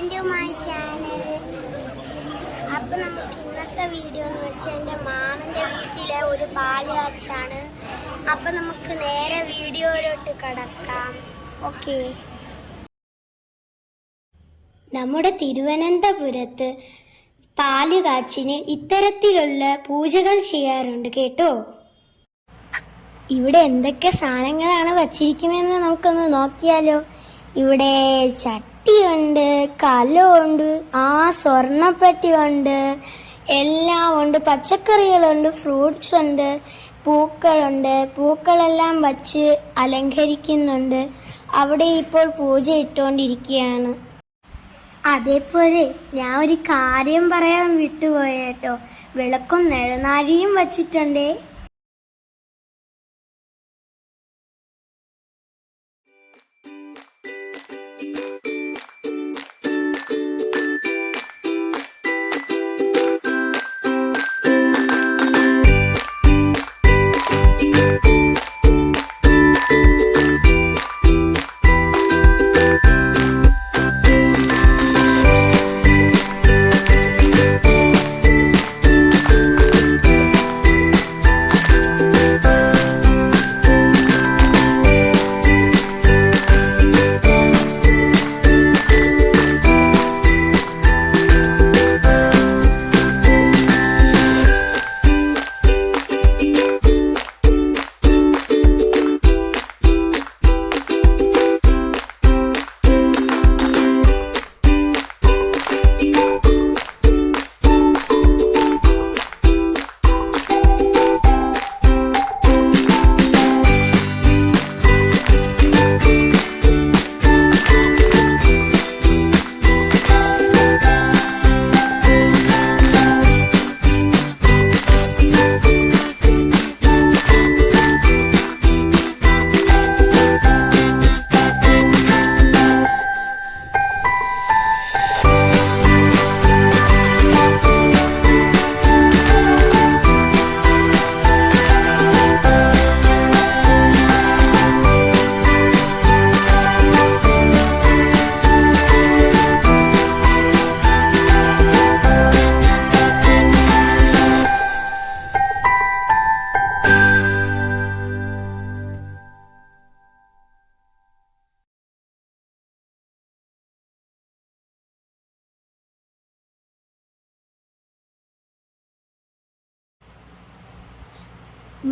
Welcome to my channel. അപ്പോൾ നമുക്ക് ഇന്നത്തെ വീഡിയോ എന്ന് വെച്ചാൽ എൻ്റെ മാമൻ്റെ വീട്ടിലെ ഒരു പാല് കാച്ചാണ്. അപ്പോൾ നമുക്ക് നേരെ വീഡിയോയിലോട്ട് കടക്കാം. ഓക്കെ. നമ്മുടെ തിരുവനന്തപുരത്ത് പാല് കാച്ചിന് ഇത്തരത്തിലുള്ള പൂജകൾ ചെയ്യാറുണ്ട് കേട്ടോ. ഇവിടെ എന്തൊക്കെ സാധനങ്ങളാണ് വച്ചിരിക്കുന്നതെന്ന് നമുക്കൊന്ന് നോക്കിയാലോ. ഇവിടെ ചട്ടിയുണ്ട്, കലമുണ്ട്, സ്വർണ്ണപ്പെട്ടിയുണ്ട്, എല്ലാം ഉണ്ട്. പച്ചക്കറികളുണ്ട്, ഫ്രൂട്ട്സ് ഉണ്ട്, പൂക്കളുണ്ട്. പൂക്കളെല്ലാം വച്ച് അലങ്കരിക്കുന്നുണ്ട്. അവിടെ ഇപ്പോൾ പൂജ ഇട്ടുകൊണ്ടിരിക്കുകയാണ്. അതേപോലെ ഞാൻ ഒരു കാര്യം പറയാൻ വിട്ടുപോയേട്ടോ. വിളക്കും നിഴനാഴിയും വച്ചിട്ടുണ്ടേ.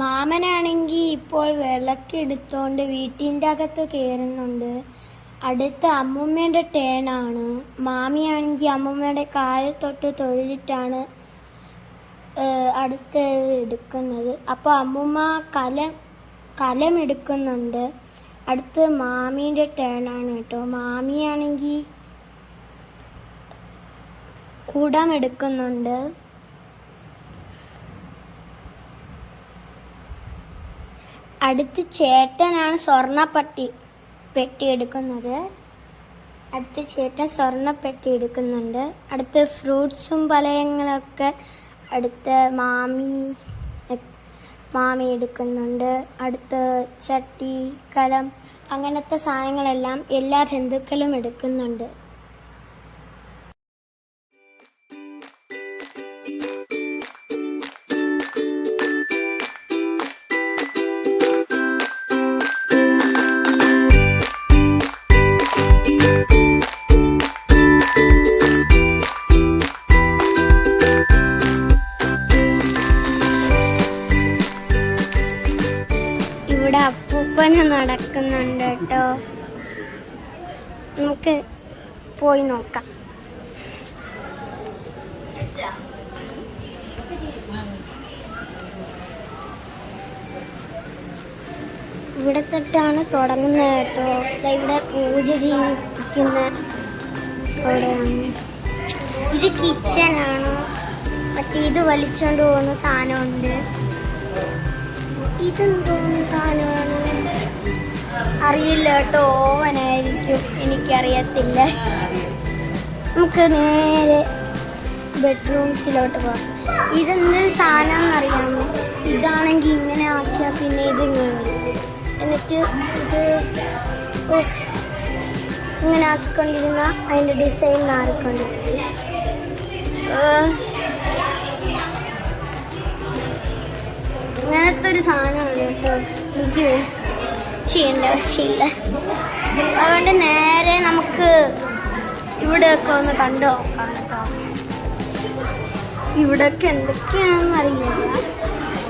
മാമനാണെങ്കിൽ ഇപ്പോൾ വിളക്കെടുത്തോണ്ട് വീട്ടിൻ്റെ അകത്ത് കയറുന്നുണ്ട്. അടുത്ത അമ്മൂമ്മേൻ്റെ ടേണാണ്. മാമിയാണെങ്കിൽ അമ്മൂമ്മയുടെ കാലിൽ തൊട്ട് തൊഴുതിട്ടാണ് അടുത്ത് എടുക്കുന്നത്. അപ്പോൾ അമ്മൂമ്മ കലം എടുക്കുന്നുണ്ട്. അടുത്ത് മാമീൻ്റെ ടേണാണ് കേട്ടോ. മാമിയാണെങ്കിൽ കുടം എടുക്കുന്നുണ്ട്. അടുത്ത് ചേട്ടനാണ് പെട്ടി എടുക്കുന്നത്. അടുത്ത് ചേട്ടൻ സ്വർണ്ണപ്പെട്ടി എടുക്കുന്നുണ്ട്. അടുത്ത് ഫ്രൂട്ട്സും പലയങ്ങളൊക്കെ അടുത്ത് മാമി എടുക്കുന്നുണ്ട്. അടുത്ത് ചട്ടി, കലം, അങ്ങനത്തെ സാധനങ്ങളെല്ലാം എല്ലാ ബന്ധുക്കളും എടുക്കുന്നുണ്ട്. ഇവിടെ അപ്പൂപ്പന നടക്കുന്നുണ്ട് കേട്ടോ. നമുക്ക് പോയി നോക്കാം. ഇവിടെ തൊട്ടാണ് തുടങ്ങുന്നത് കേട്ടോ. ഇവിടെ പൂജ ചെയ്യിപ്പിക്കുന്ന അവിടെയാണ്. ഇത് കിച്ചനാണ്. മറ്റേ ഇത് വലിച്ചോണ്ട് പോകുന്ന സാധനമുണ്ട്. ഇതെന്തോന്ന് സാധനമാണ് അറിയില്ല കേട്ടോ. ഓവനായിരിക്കും, എനിക്കറിയത്തില്ല. നമുക്ക് നേരെ ബെഡ്റൂംസിലോട്ട് പോകാം. ഇതെന്തൊരു സാധനം എന്നറിയാമോ? ഇതാണെങ്കിൽ ഇങ്ങനെ ആക്കിയാൽ പിന്നെ ഇത് ഇങ്ങനെ എന്നിട്ട് ഇത് ഇങ്ങനെ ആക്കിക്കൊണ്ടിരുന്ന അതിൻ്റെ ഡിസൈൻ മാറിക്കൊണ്ടിരിക്കും. ഇങ്ങനത്തെ ഒരു സാധനമാണ് കേട്ടോ, എനിക്ക് ചെയ്യേണ്ട ആവശ്യമില്ല. അതുകൊണ്ട് നേരെ നമുക്ക് ഇവിടെയൊക്കെ ഒന്ന് കണ്ടു നോക്കാം കേട്ടോ. ഇവിടെയൊക്കെ എന്തൊക്കെയാണെന്ന് അറിയില്ല,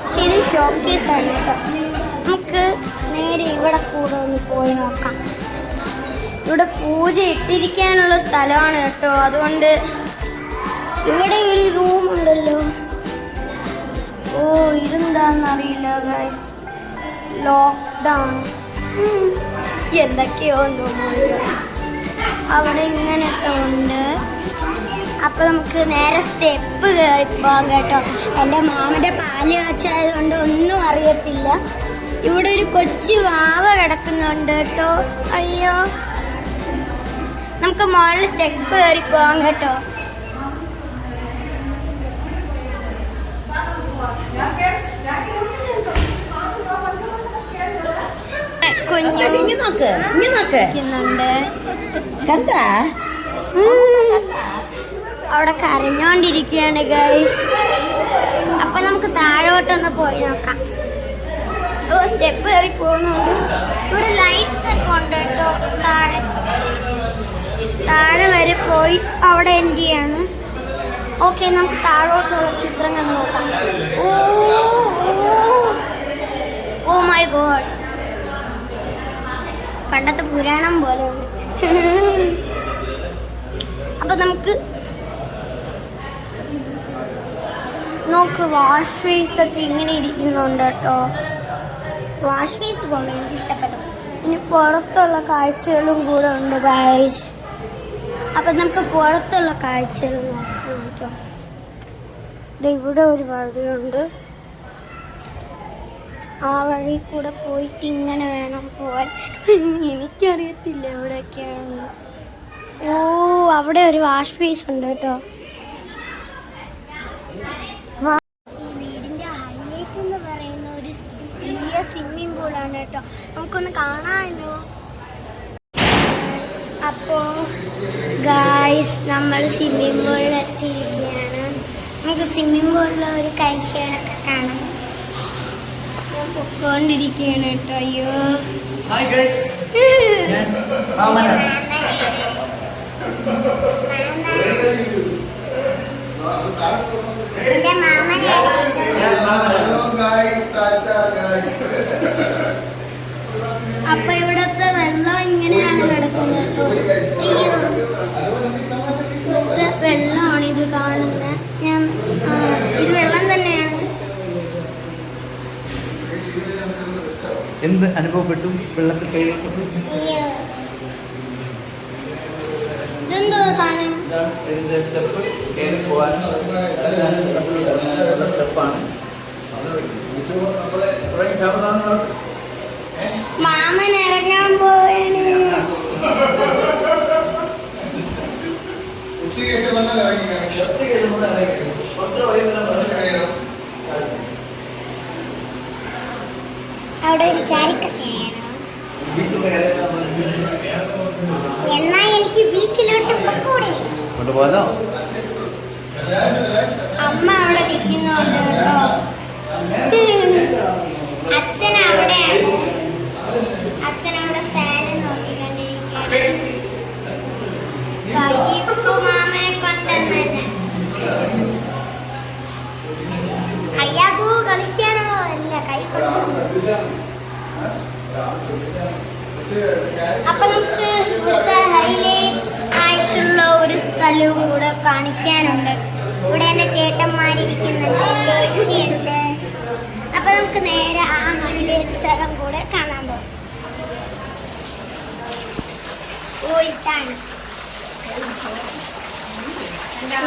പക്ഷെ ഇത് ഷോപ്പ് കേസാണ് കേട്ടോ. നമുക്ക് നേരെ ഇവിടെ കൂടെ ഒന്ന് പോയി നോക്കാം. ഇവിടെ പൂജ ഇട്ടിരിക്കാനുള്ള സ്ഥലമാണ് കേട്ടോ. അതുകൊണ്ട് ഇവിടെ ഒരു റൂം ഉണ്ടല്ലോ. ഓ, ഇതെന്താണെന്നറിയില്ല ഗൈസ്, ലോക്ക്ഡൗൺ എന്തൊക്കെയോ തോന്നുന്നു. അവിടെ ഇങ്ങനെയൊക്കെ ഉണ്ട്. അപ്പോൾ നമുക്ക് നേരെ സ്റ്റെപ്പ് കയറി പോകാം കേട്ടോ. എൻ്റെ മാമൻ്റെ പാല് കാച്ചായതുകൊണ്ട് ഒന്നും അറിയത്തില്ല. ഇവിടെ ഒരു കൊച്ചു വാവ കിടക്കുന്നുണ്ട് കേട്ടോ. അയ്യോ, നമുക്ക് മുകളിൽ സ്റ്റെപ്പ് കയറി പോകാം കേട്ടോ. കുഞ്ഞുണ്ട് അവിടെ കരഞ്ഞോണ്ടിരിക്കുകയാണ് ഗൈസ്. അപ്പൊ നമുക്ക് താഴോട്ടൊന്ന് പോയി നോക്കാം. ഓ, സ്റ്റെപ്പ് കയറി പോകുന്നുണ്ട്. ഇവിടെ ലൈറ്റ്സ് ഒക്കെ ഉണ്ട് കേട്ടോ. താഴെ വരെ പോയി അവിടെ എൻഡ് ചെയ്യാണ്. ഓക്കെ, നമുക്ക് താഴോട്ടുള്ള ചിത്രം കണ്ട് നോക്കാം. ഓ മൈ ഗോഡ്, പണ്ടത്തെ പുരാണം പോലെ ഉണ്ട്. അപ്പൊ നമുക്ക് നോക്ക്, വാഷ് ഫേസ് ഒക്കെ ഇങ്ങനെ ഇരിക്കുന്നുണ്ട് കേട്ടോ. വാഷ് ഫേസ് പോലെ എനിക്ക് ഇഷ്ടപ്പെട്ടു. ഇനി പുറത്തുള്ള കാഴ്ചകളും കൂടെ ഉണ്ട് ഗൈസ്. അപ്പം നമുക്ക് പുറത്തുള്ള കാഴ്ചകൾ നോക്കാം കേട്ടോ. ഇവിടെ ഒരു വഴിയുണ്ട്. ആ വഴി കൂടെ പോയിട്ട് ഇങ്ങനെ വേണം പോവാൻ. എനിക്കറിയത്തില്ല എവിടെയൊക്കെയാണെന്ന്. ഓ, അവിടെ ഒരു വാഷ് ഫേസ് ഉണ്ട് കേട്ടോ. ഈ വീടിൻ്റെ ഹൈലൈറ്റ് എന്ന് പറയുന്ന ഒരു വലിയ സ്വിമ്മിംഗ് പൂളാണ് കേട്ടോ. നമുക്കൊന്ന് കാണാമല്ലോ. അപ്പോൾ ഗായ്സ്, നമ്മൾ സ്വിമ്മിംഗ് പൂളിൽ എത്തിയിരിക്കുകയാണ്. നമുക്ക് സ്വിമ്മിംഗ് പൂളിലെ ഒരു കാഴ്ചകളൊക്കെ കാണാം. പൊക്കോണ്ടിരിക്കുകയാണ് കേട്ടോ. അയ്യോ, അപ്പൊ ഇവിടത്തെ വെള്ളം ഇങ്ങനെയാണ് കിടക്കുന്നത് കേട്ടോ. വെള്ളമാണ് ഇത് കാണുന്നത്. ഇത് വെള്ളം തന്നെയാണ്. എന്ത് അനുഭവപ്പെട്ടു വെള്ളത്തിൽ കൈപ്പെട്ടു? ഇതെന്തോ സാധനം? സ്റ്റെപ്പ് കയറി പോകാൻ സ്റ്റെപ്പാണ്. മാമൻ ഇറങ്ങാൻ പോയാണ്. അവിടെ ഒരു ചാരിക്കസേന. എന്നാ എനിക്ക് ബീച്ചിലോട്ട് പോകൂടെ? കൊണ്ടുപോകാനോ? അമ്മ അവിടെ നിൽക്കുന്നുണ്ട് കേട്ടോ. അച്ഛൻ അവിടെയാണ്. അച്ഛൻ അവിടെ ഫാൻ നോക്കിക്കൊണ്ടിരിക്കുകയാണ്. കയ്യിപ്പു മാമനെ കൊണ്ടെന്നെ. അയ്യാപ്പൂ കളിക്കാനുള്ളതല്ല, കൈ കൊണ്ട്. അപ്പൊ നമുക്ക് ഇവിടുത്തെ ഹൈലൈറ്റ്സ് ആയിട്ടുള്ള ഒരു സ്ഥലവും കൂടെ കാണിക്കാനുണ്ട്. ഇവിടെ എൻ്റെ ചേട്ടന്മാരിയ്ക്കുന്നുണ്ട്, ചേച്ചിയുണ്ട്. അപ്പൊ നമുക്ക് നേരെ ആ ഹൈലൈറ്റ് സ്ഥലം കൂടെ കാണാൻ പോകും. ഓ, ഇതാണ്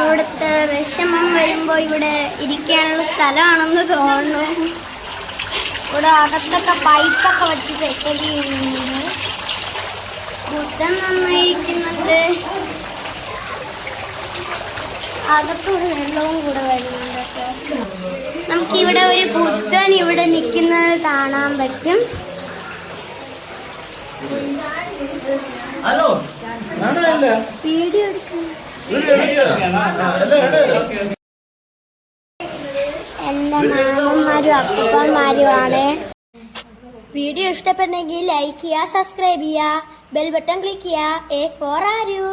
ഇവിടുത്തെ വിഷമം വരുമ്പോൾ ഇവിടെ ഇരിക്കാനുള്ള സ്ഥലമാണെന്ന് തോന്നുന്നു. ഇവിടെ അകത്തൊക്കെ പൈപ്പൊക്കെ വെച്ച് സെറ്റ് ചെയ്യുന്നുണ്ട്. ബുദ്ധൻ നന്നായിരിക്കുന്നുണ്ട്. അകത്തൊരു വെള്ളവും കൂടെ വരുന്നുണ്ട്. നമുക്കിവിടെ ഒരു ബുദ്ധൻ ഇവിടെ നിൽക്കുന്നത് കാണാൻ പറ്റും. ഹലോ, വീഡിയോ എടുക്കുന്നു. എൻ്റെ മാമന്മാരും അപ്പന്മാരുമാണ്. വീഡിയോ ഇഷ്ടപ്പെട്ടെങ്കിൽ ലൈക്ക് ചെയ്യുക, സബ്സ്ക്രൈബ് ചെയ്യുക, ബെൽ ബട്ടൺ ക്ലിക്ക് ചെയ്യുക. A for ആരു.